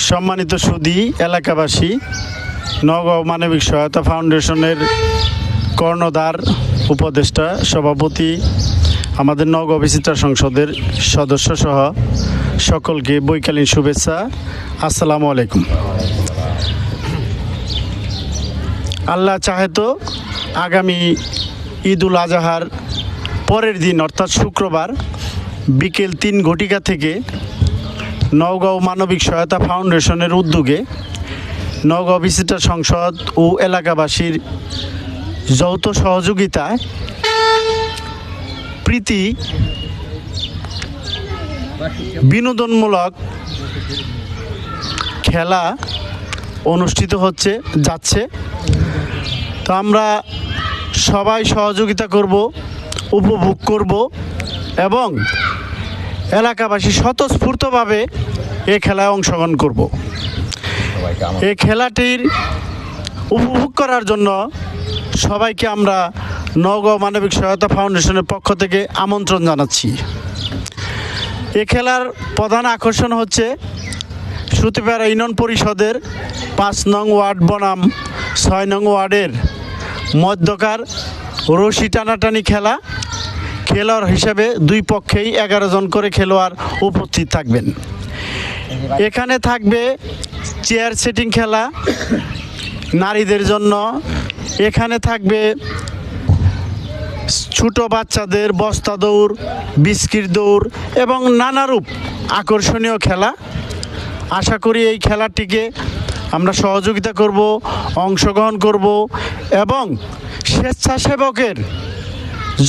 সম্মানিত সুধী এলাকাবাসী, নওগাঁও মানবিক সহায়তা ফাউন্ডেশনের কর্ণধার উপদেষ্টা সভাপতি, আমাদের নওগাঁও বিচিত্রা সংসদের সদস্য সহ সকলকে বৈকালীন শুভেচ্ছা। আসসালামু আলাইকুম। আল্লাহ চাহে তো আগামী ঈদুল আজহার পরের দিন অর্থাৎ শুক্রবার বিকেল 3 ঘটিকা থেকে নওগাঁও মানবিক সহায়তা ফাউন্ডেশনের উদ্যোগে নওগাঁও বিচিত্রা সংসদ ও এলাকাবাসীর যৌথ সহযোগিতায় প্রীতি বিনোদনমূলক খেলা অনুষ্ঠিত যাচ্ছে। তো আমরা সবাই সহযোগিতা করব, উপভোগ করব এবং এলাকাবাসী স্বতঃস্ফূর্তভাবে এই খেলায় অংশগ্রহণ করব। এই খেলাটির উপভোগ করার জন্য সবাইকে আমরা নওগাঁও মানবিক সহায়তা ফাউন্ডেশনের পক্ষ থেকে আমন্ত্রণ জানাচ্ছি। এই খেলার প্রধান আকর্ষণ হচ্ছে সুতিপাড়া ইউনিয়ন পরিষদের 5 নং ওয়ার্ড বনাম 6 নং ওয়ার্ডের মধ্যকার রশি টানাটানি খেলা। খেলোয়াড় হিসেবে দুই পক্ষেই 11 জন করে খেলোয়াড় উপস্থিত থাকবেন। এখানে থাকবে চেয়ার সেটিং খেলা নারীদের জন্য, এখানে থাকবে ছোট বাচ্চাদের বস্তা দৌড়, বিস্কিট দৌড় এবং নানারূপ আকর্ষণীয় খেলা। আশা করি এই খেলাটিকে আমরা সহযোগিতা করব, অংশগ্রহণ করব এবং স্বেচ্ছাসেবকের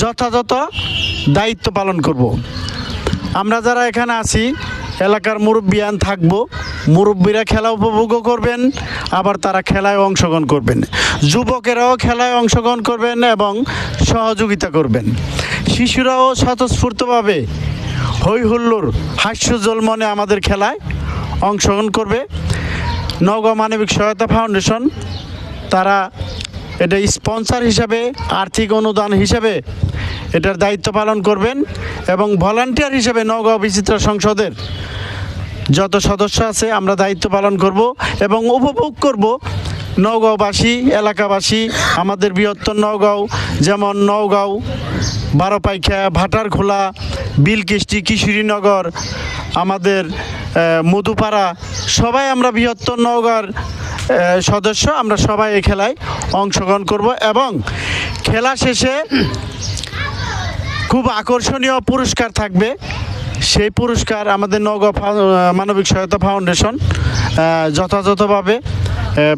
যথাযথ দায়িত্ব পালন করব। আমরা যারা এখানে আছি এলাকার মুরব্বিয়ান থাকব, মুরব্বীরা খেলা উপভোগও করবেন, আবার তারা খেলায় অংশগ্রহণ করবেন। যুবকেরাও খেলায় অংশগ্রহণ করবেন এবং সহযোগিতা করবেন। শিশুরাও স্বতঃস্ফূর্তভাবে হই হুল্লোড় হাস্যজ্জ্বল মনে আমাদের খেলায় অংশগ্রহণ করবে। নওগাঁও মানবিক সহায়তা ফাউন্ডেশন তারা এটা স্পন্সর হিসাবে, আর্থিক অনুদান হিসাবে এটার দায়িত্ব পালন করবেন এবং ভলান্টিয়ার হিসেবে নওগাঁও বিচিত্রা সংসদের যত সদস্য আছে আমরা দায়িত্ব পালন করব এবং উপভোগ করব। নওগাঁওবাসী, এলাকাবাসী, আমাদের বৃহত্তর নওগাঁও, যেমন নওগাঁও, বারোপাইখা, ভাটারখোলা, বিলকিস্টি, কিশোরীনগর, আমাদের মধুপাড়া, সবাই আমরা বৃহত্তর নওগাঁর সদস্য। আমরা সবাই এই খেলায় অংশগ্রহণ করব এবং খেলা শেষে খুব আকর্ষণীয় পুরস্কার থাকবে। সেই পুরস্কার আমাদের নওগাঁও মানবিক সহায়তা ফাউন্ডেশন যথাযথভাবে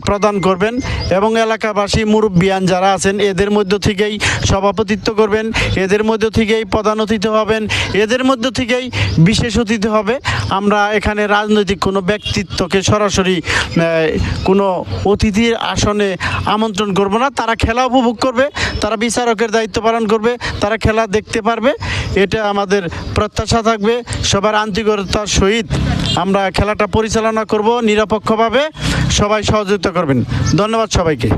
প্রদান করবেন এবং এলাকাবাসী মুরব্বিয়ান যারা আছেন এদের মধ্য থেকেই সভাপতিত্ব করবেন, এদের মধ্য থেকেই প্রধান অতিথি হবেন, এদের মধ্য থেকেই বিশেষ অতিথি হবে। আমরা এখানে রাজনৈতিক কোনো ব্যক্তিত্বকে সরাসরি কোনো অতিথির আসনে আমন্ত্রণ করব না। তারা খেলা উপভোগ করবে, তারা বিচারকের দায়িত্ব পালন করবে, তারা খেলা দেখতে পারবে। এটা আমাদের প্রত্যাশা থাকবে। সবার আন্তরিকতার সহিত আমরা খেলাটা পরিচালনা করব নিরপেক্ষভাবে। সবাই সহযোগিতা করবেন। ধন্যবাদ সবাইকে।